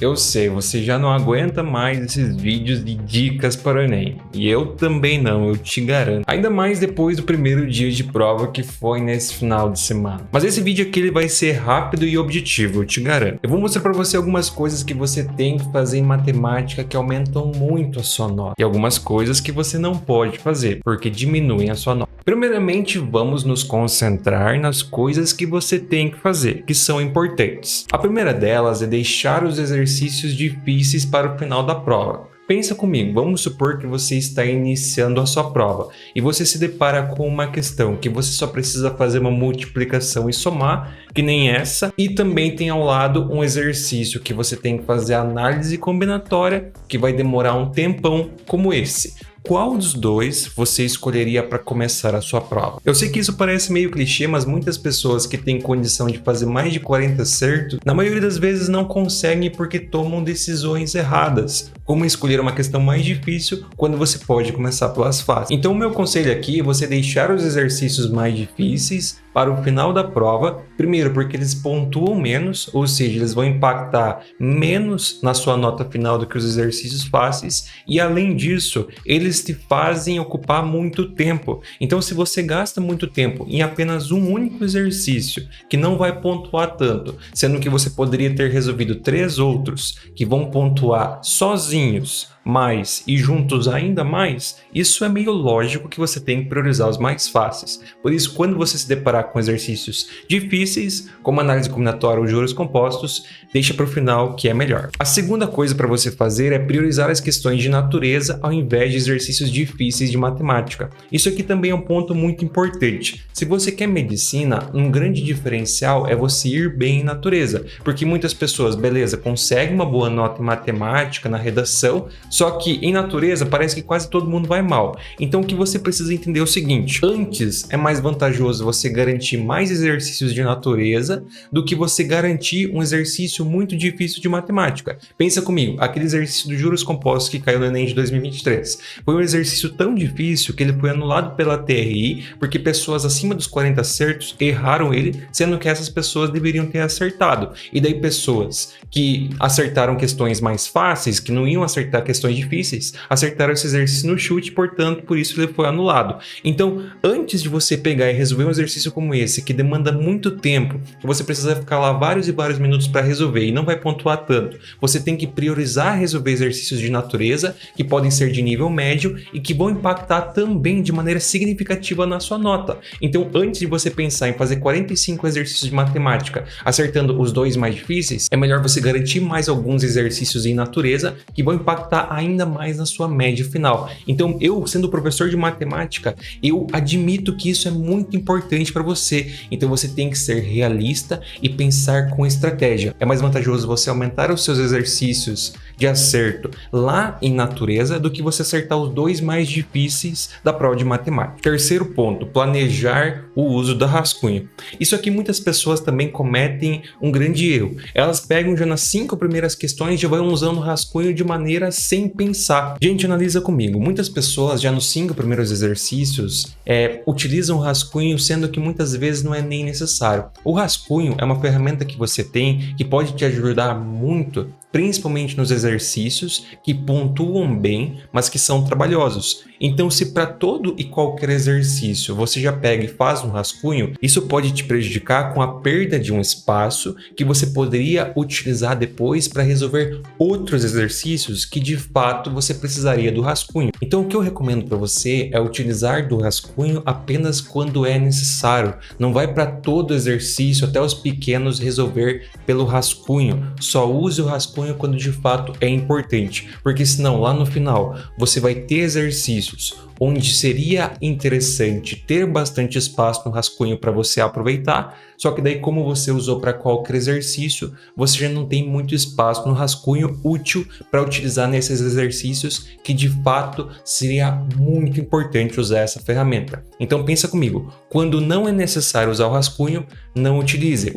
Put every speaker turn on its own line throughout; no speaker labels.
Eu sei, você já não aguenta mais esses vídeos de dicas para o Enem. E eu também não, eu te garanto. Ainda mais depois do primeiro dia de prova que foi nesse final de semana. Mas esse vídeo aqui ele vai ser rápido e objetivo, eu te garanto. Eu vou mostrar para você algumas coisas que você tem que fazer em matemática que aumentam muito a sua nota. E algumas coisas que você não pode fazer, porque diminuem a sua nota. Primeiramente, vamos nos concentrar nas coisas que você tem que fazer, que são importantes. A primeira delas é deixar os exercícios difíceis para o final da prova. Pensa comigo, vamos supor que você está iniciando a sua prova e você se depara com uma questão que você só precisa fazer uma multiplicação e somar, que nem essa, e também tem ao lado um exercício que você tem que fazer análise combinatória, que vai demorar um tempão, como esse. Qual dos dois você escolheria para começar a sua prova? Eu sei que isso parece meio clichê, mas muitas pessoas que têm condição de fazer mais de 40 certos, na maioria das vezes não conseguem porque tomam decisões erradas, como escolher uma questão mais difícil quando você pode começar pelas fáceis. Então o meu conselho aqui é você deixar os exercícios mais difíceis para o final da prova, primeiro porque eles pontuam menos, ou seja, eles vão impactar menos na sua nota final do que os exercícios fáceis, e além disso, eles te fazem ocupar muito tempo. Então, se você gasta muito tempo em apenas um único exercício, que não vai pontuar tanto, sendo que você poderia ter resolvido 3 outros, que vão pontuar sozinhos, mais e juntos ainda mais, isso é meio lógico que você tem que priorizar os mais fáceis. Por isso, quando você se deparar com exercícios difíceis, como análise combinatória ou juros compostos, deixa para o final que é melhor. A segunda coisa para você fazer é priorizar as questões de natureza ao invés de exercícios difíceis de matemática. Isso aqui também é um ponto muito importante. Se você quer medicina, um grande diferencial é você ir bem em natureza, porque muitas pessoas, beleza, conseguem uma boa nota em matemática, na redação, só que em natureza parece que quase todo mundo vai mal. Então o que você precisa entender é o seguinte: antes é mais vantajoso você garantir mais exercícios de natureza do que você garantir um exercício muito difícil de matemática. Pensa comigo, aquele exercício dos juros compostos que caiu no Enem de 2023. Foi um exercício tão difícil que ele foi anulado pela TRI porque pessoas acima dos 40 certos erraram ele, sendo que essas pessoas deveriam ter acertado. E daí pessoas que acertaram questões mais fáceis, que não iam acertar questões difíceis, acertaram esse exercício no chute, portanto, por isso ele foi anulado. Então, antes de você pegar e resolver um exercício como esse, que demanda muito tempo, que você precisa ficar lá vários e vários minutos para resolver e não vai pontuar tanto, você tem que priorizar resolver exercícios de natureza, que podem ser de nível médio e que vão impactar também de maneira significativa na sua nota. Então, antes de você pensar em fazer 45 exercícios de matemática, acertando os 2 mais difíceis, é melhor você garantir mais alguns exercícios em natureza que vão impactar ainda mais na sua média final. Então, eu, sendo professor de matemática, eu admito que isso é muito importante para você. Então, você tem que ser realista e pensar com estratégia. É mais vantajoso você aumentar os seus exercícios de acerto lá em natureza do que você acertar os 2 mais difíceis da prova de matemática. Terceiro ponto, planejar o uso da rascunho. Isso aqui muitas pessoas também cometem um grande erro. Elas pegam já nas 5 primeiras questões e já vão usando o rascunho de maneira sem pensar. Gente, analisa comigo. Muitas pessoas já nos 5 primeiros exercícios utilizam o rascunho, sendo que muitas vezes não é nem necessário. O rascunho é uma ferramenta que você tem que pode te ajudar muito, principalmente nos exercícios que pontuam bem, mas que são trabalhosos. Então, se para todo e qualquer exercício você já pega e faz um rascunho, isso pode te prejudicar com a perda de um espaço que você poderia utilizar depois para resolver outros exercícios que de fato você precisaria do rascunho. Então, o que eu recomendo para você é utilizar do rascunho apenas quando é necessário. Não vai para todo exercício, até os pequenos, resolver pelo rascunho. Só use o rascunho quando de fato é importante, porque senão lá no final você vai ter exercícios onde seria interessante ter bastante espaço no rascunho para você aproveitar, só que daí como você usou para qualquer exercício, você já não tem muito espaço no rascunho útil para utilizar nesses exercícios que de fato seria muito importante usar essa ferramenta. Então pensa comigo, quando não é necessário usar o rascunho, não utilize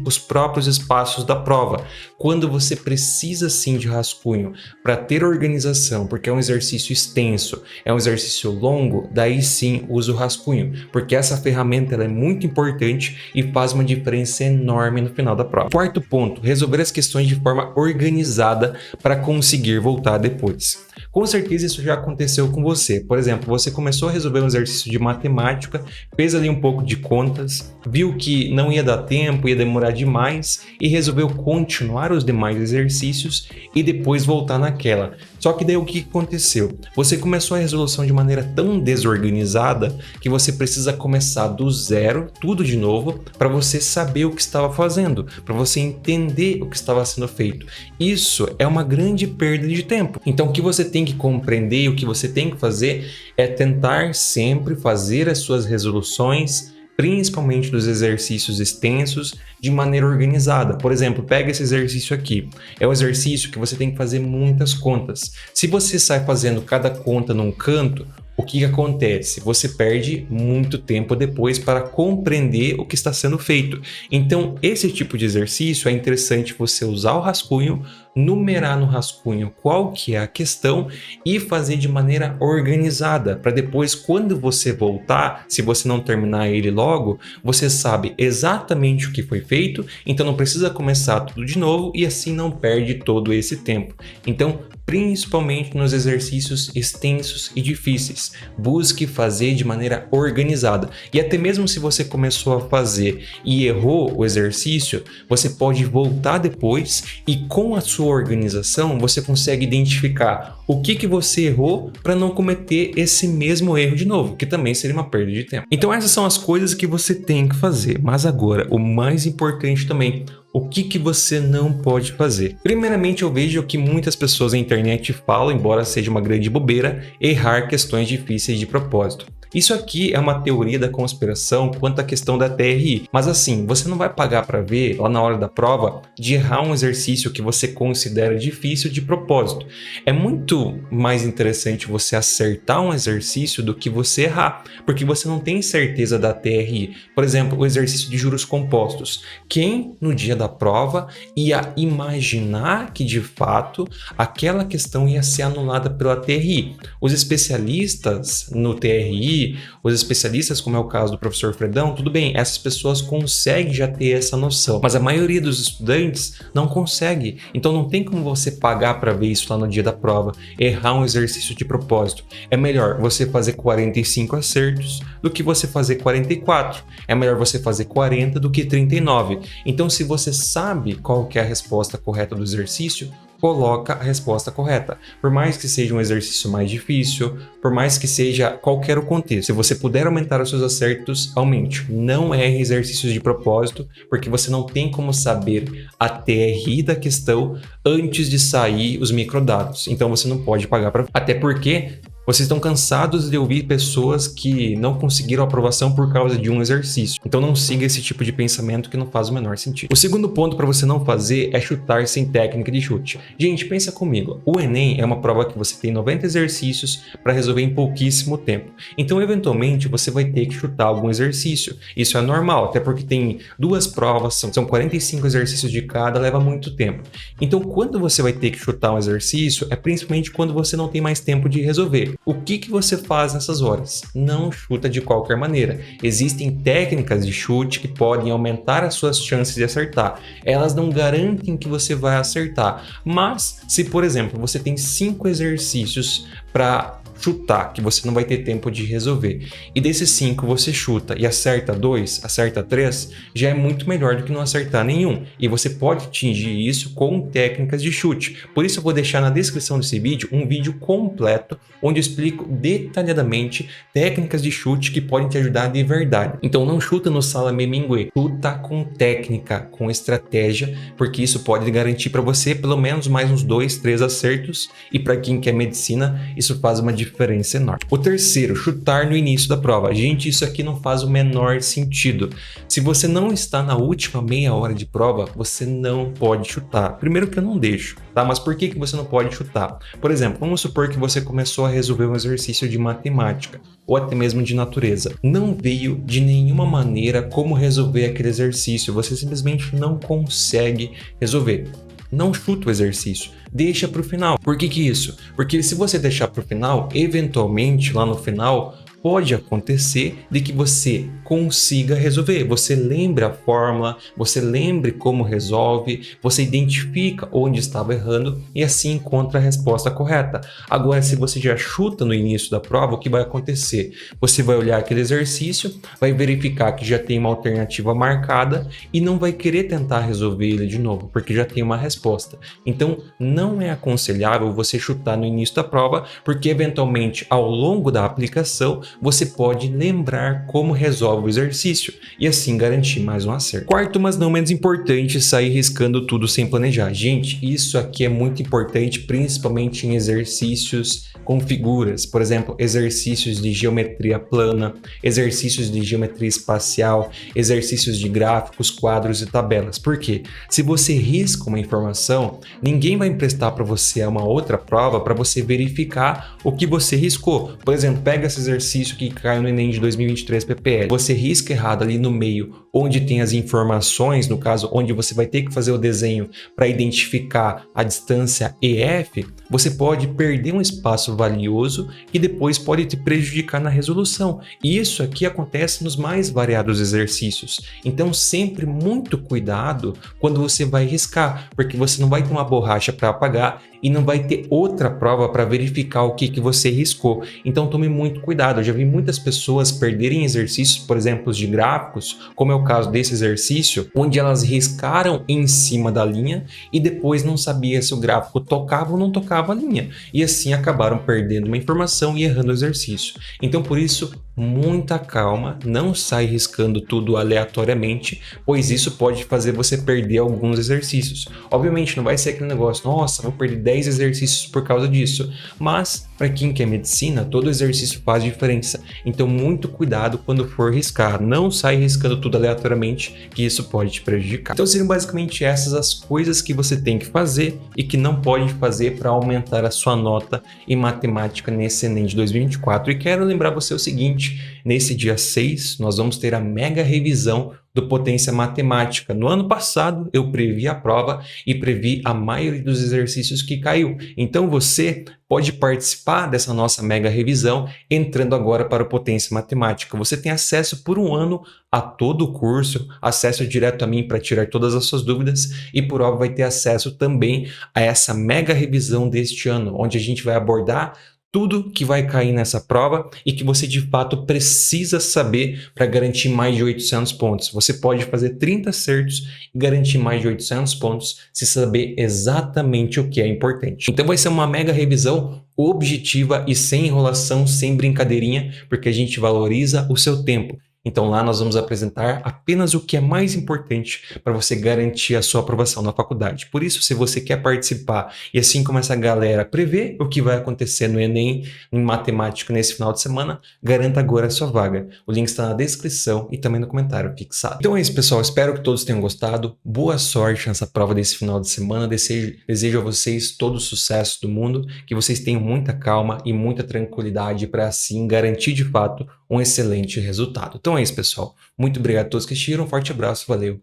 os próprios espaços da prova. Quando você precisa sim de rascunho para ter organização, porque é um exercício extenso, é um exercício exercício longo, daí sim usa o rascunho, porque essa ferramenta ela é muito importante e faz uma diferença enorme no final da prova. Quarto ponto, resolver as questões de forma organizada para conseguir voltar depois. Com certeza isso já aconteceu com você. Por exemplo, você começou a resolver um exercício de matemática, fez ali um pouco de contas, viu que não ia dar tempo, ia demorar demais e resolveu continuar os demais exercícios e depois voltar naquela. Só que daí o que aconteceu? Você começou a resolução de maneira tão desorganizada que você precisa começar do zero, tudo de novo, para você saber o que estava fazendo, para você entender o que estava sendo feito. Isso é uma grande perda de tempo. Então o que você tem que compreender, o que você tem que fazer é tentar sempre fazer as suas resoluções, principalmente dos exercícios extensos, de maneira organizada. Por exemplo, pega esse exercício aqui. É um exercício que você tem que fazer muitas contas. Se você sai fazendo cada conta num canto, o que acontece? Você perde muito tempo depois para compreender o que está sendo feito. Então, esse tipo de exercício é interessante você usar o rascunho, numerar no rascunho qual que é a questão e fazer de maneira organizada, para depois, quando você voltar, se você não terminar ele logo, você sabe exatamente o que foi feito, então não precisa começar tudo de novo e assim não perde todo esse tempo. Então, principalmente nos exercícios extensos e difíceis, busque fazer de maneira organizada. E até mesmo se você começou a fazer e errou o exercício, você pode voltar depois e com a sua organização você consegue identificar o que você errou para não cometer esse mesmo erro de novo, que também seria uma perda de tempo. Então essas são as coisas que você tem que fazer, mas agora o mais importante também, o que você não pode fazer? Primeiramente, eu vejo que muitas pessoas na internet falam, embora seja uma grande bobeira, errar questões difíceis de propósito. Isso aqui é uma teoria da conspiração quanto à questão da TRI, mas assim, você não vai pagar para ver lá na hora da prova de errar um exercício que você considera difícil de propósito. É muito mais interessante você acertar um exercício do que você errar, porque você não tem certeza da TRI. Por exemplo, o exercício de juros compostos. Quem no dia da prova ia imaginar que de fato aquela questão ia ser anulada pela TRI? Os especialistas no TRI, os especialistas, como é o caso do professor Fredão, tudo bem, essas pessoas conseguem já ter essa noção, mas a maioria dos estudantes não consegue. Então não tem como você pagar para ver isso lá no dia da prova, errar um exercício de propósito. É melhor você fazer 45 acertos do que você fazer 44. É melhor você fazer 40 do que 39. Então se você sabe qual que é a resposta correta do exercício, coloca a resposta correta. Por mais que seja um exercício mais difícil, por mais que seja qualquer o contexto, se você puder aumentar os seus acertos, aumente. Não erre exercícios de propósito, porque você não tem como saber a TRI da questão antes de sair os microdados. Então você não pode pagar para... Até porque vocês estão cansados de ouvir pessoas que não conseguiram aprovação por causa de um exercício. Então não siga esse tipo de pensamento que não faz o menor sentido. O segundo ponto para você não fazer é chutar sem técnica de chute. Gente, pensa comigo. O Enem é uma prova que você tem 90 exercícios para resolver em pouquíssimo tempo. Então, eventualmente, você vai ter que chutar algum exercício. Isso é normal, até porque tem duas provas, são 45 exercícios de cada, leva muito tempo. Então, quando você vai ter que chutar um exercício, é principalmente quando você não tem mais tempo de resolver. O que você faz nessas horas? Não chuta de qualquer maneira. Existem técnicas de chute que podem aumentar as suas chances de acertar. Elas não garantem que você vai acertar. Mas, se por exemplo, você tem 5 exercícios para chutar, que você não vai ter tempo de resolver, e desses 5 você chuta e acerta 2, acerta 3, já é muito melhor do que não acertar nenhum, e você pode atingir isso com técnicas de chute. Por isso eu vou deixar na descrição desse vídeo um vídeo completo onde eu explico detalhadamente técnicas de chute que podem te ajudar de verdade. Então não chuta no salame minguê, chuta com técnica, com estratégia, porque isso pode garantir para você pelo menos mais uns 2, 3 acertos, e para quem quer medicina isso faz uma diferença enorme. O terceiro, chutar no início da prova. Gente, isso aqui não faz o menor sentido. Se você não está na última meia hora de prova, você não pode chutar. Primeiro que eu não deixo, tá? Mas por que você não pode chutar? Por exemplo, vamos supor que você começou a resolver um exercício de matemática ou até mesmo de natureza. Não veio de nenhuma maneira como resolver aquele exercício. Você simplesmente não consegue resolver. não chuta o exercício, deixa para o final. Por que isso? Porque se você deixar para o final, eventualmente lá no final pode acontecer de que você consiga resolver, você lembra a fórmula, você lembre como resolve, você identifica onde estava errando e assim encontra a resposta correta. Agora, se você já chuta no início da prova, o que vai acontecer? Você vai olhar aquele exercício, vai verificar que já tem uma alternativa marcada e não vai querer tentar resolver ele de novo, porque já tem uma resposta. Então, não é aconselhável você chutar no início da prova, porque eventualmente ao longo da aplicação você pode lembrar como resolve o exercício e assim garantir mais um acerto. Quarto, mas não menos importante, sair riscando tudo sem planejar. Gente, isso aqui é muito importante, principalmente em exercícios com figuras, por exemplo, exercícios de geometria plana, exercícios de geometria espacial, exercícios de gráficos, quadros e tabelas. Por quê? Se você risca uma informação, ninguém vai emprestar para você uma outra prova para você verificar o que você riscou. Por exemplo, pega esse exercício que caiu no Enem de 2023 PPL. Você risca errado ali no meio, onde tem as informações, no caso, onde você vai ter que fazer o desenho para identificar a distância EF, você pode perder um espaço valioso que depois pode te prejudicar na resolução. E isso aqui acontece nos mais variados exercícios. Então, sempre muito cuidado quando você vai riscar, porque você não vai ter uma borracha para apagar e não vai ter outra prova para verificar o que você riscou. Então tome muito cuidado. Eu já vi muitas pessoas perderem exercícios, por exemplo, de gráficos, como é o caso desse exercício, onde elas riscaram em cima da linha e depois não sabia se o gráfico tocava ou não tocava a linha. E assim acabaram perdendo uma informação e errando o exercício. Então por isso, muita calma, não sai riscando tudo aleatoriamente, pois isso pode fazer você perder alguns exercícios. Obviamente não vai ser aquele negócio, nossa, vou perder 10 exercícios por causa disso, mas para quem quer medicina, todo exercício faz diferença. Então muito cuidado quando for riscar, não sai riscando tudo aleatoriamente, que isso pode te prejudicar. Então seriam basicamente essas as coisas que você tem que fazer e que não pode fazer para aumentar a sua nota em matemática nesse Enem de 2024. E quero lembrar você o seguinte, nesse dia 6 nós vamos ter a mega revisão do Potência Matemática. No ano passado eu previ a prova e previ a maioria dos exercícios que caiu. Então você pode participar dessa nossa mega revisão entrando agora para o Potência Matemática. Você tem acesso por um ano a todo o curso, acesso direto a mim para tirar todas as suas dúvidas e por óbvio vai ter acesso também a essa mega revisão deste ano, onde a gente vai abordar tudo que vai cair nessa prova e que você de fato precisa saber para garantir mais de 800 pontos. Você pode fazer 30 acertos e garantir mais de 800 pontos se saber exatamente o que é importante. Então vai ser uma mega revisão objetiva e sem enrolação, sem brincadeirinha, porque a gente valoriza o seu tempo. Então lá nós vamos apresentar apenas o que é mais importante para você garantir a sua aprovação na faculdade. Por isso, se você quer participar e assim como essa galera prever o que vai acontecer no Enem, em matemática nesse final de semana, garanta agora a sua vaga. O link está na descrição e também no comentário fixado. Então é isso, pessoal. Espero que todos tenham gostado. Boa sorte nessa prova desse final de semana. Desejo a vocês todo o sucesso do mundo, que vocês tenham muita calma e muita tranquilidade para assim garantir de fato um excelente resultado. Então é isso, pessoal. Muito obrigado a todos que assistiram. Um forte abraço, valeu.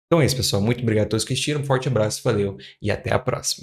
Então é isso, pessoal. Muito obrigado a todos que assistiram. Um forte abraço, valeu. E até a próxima.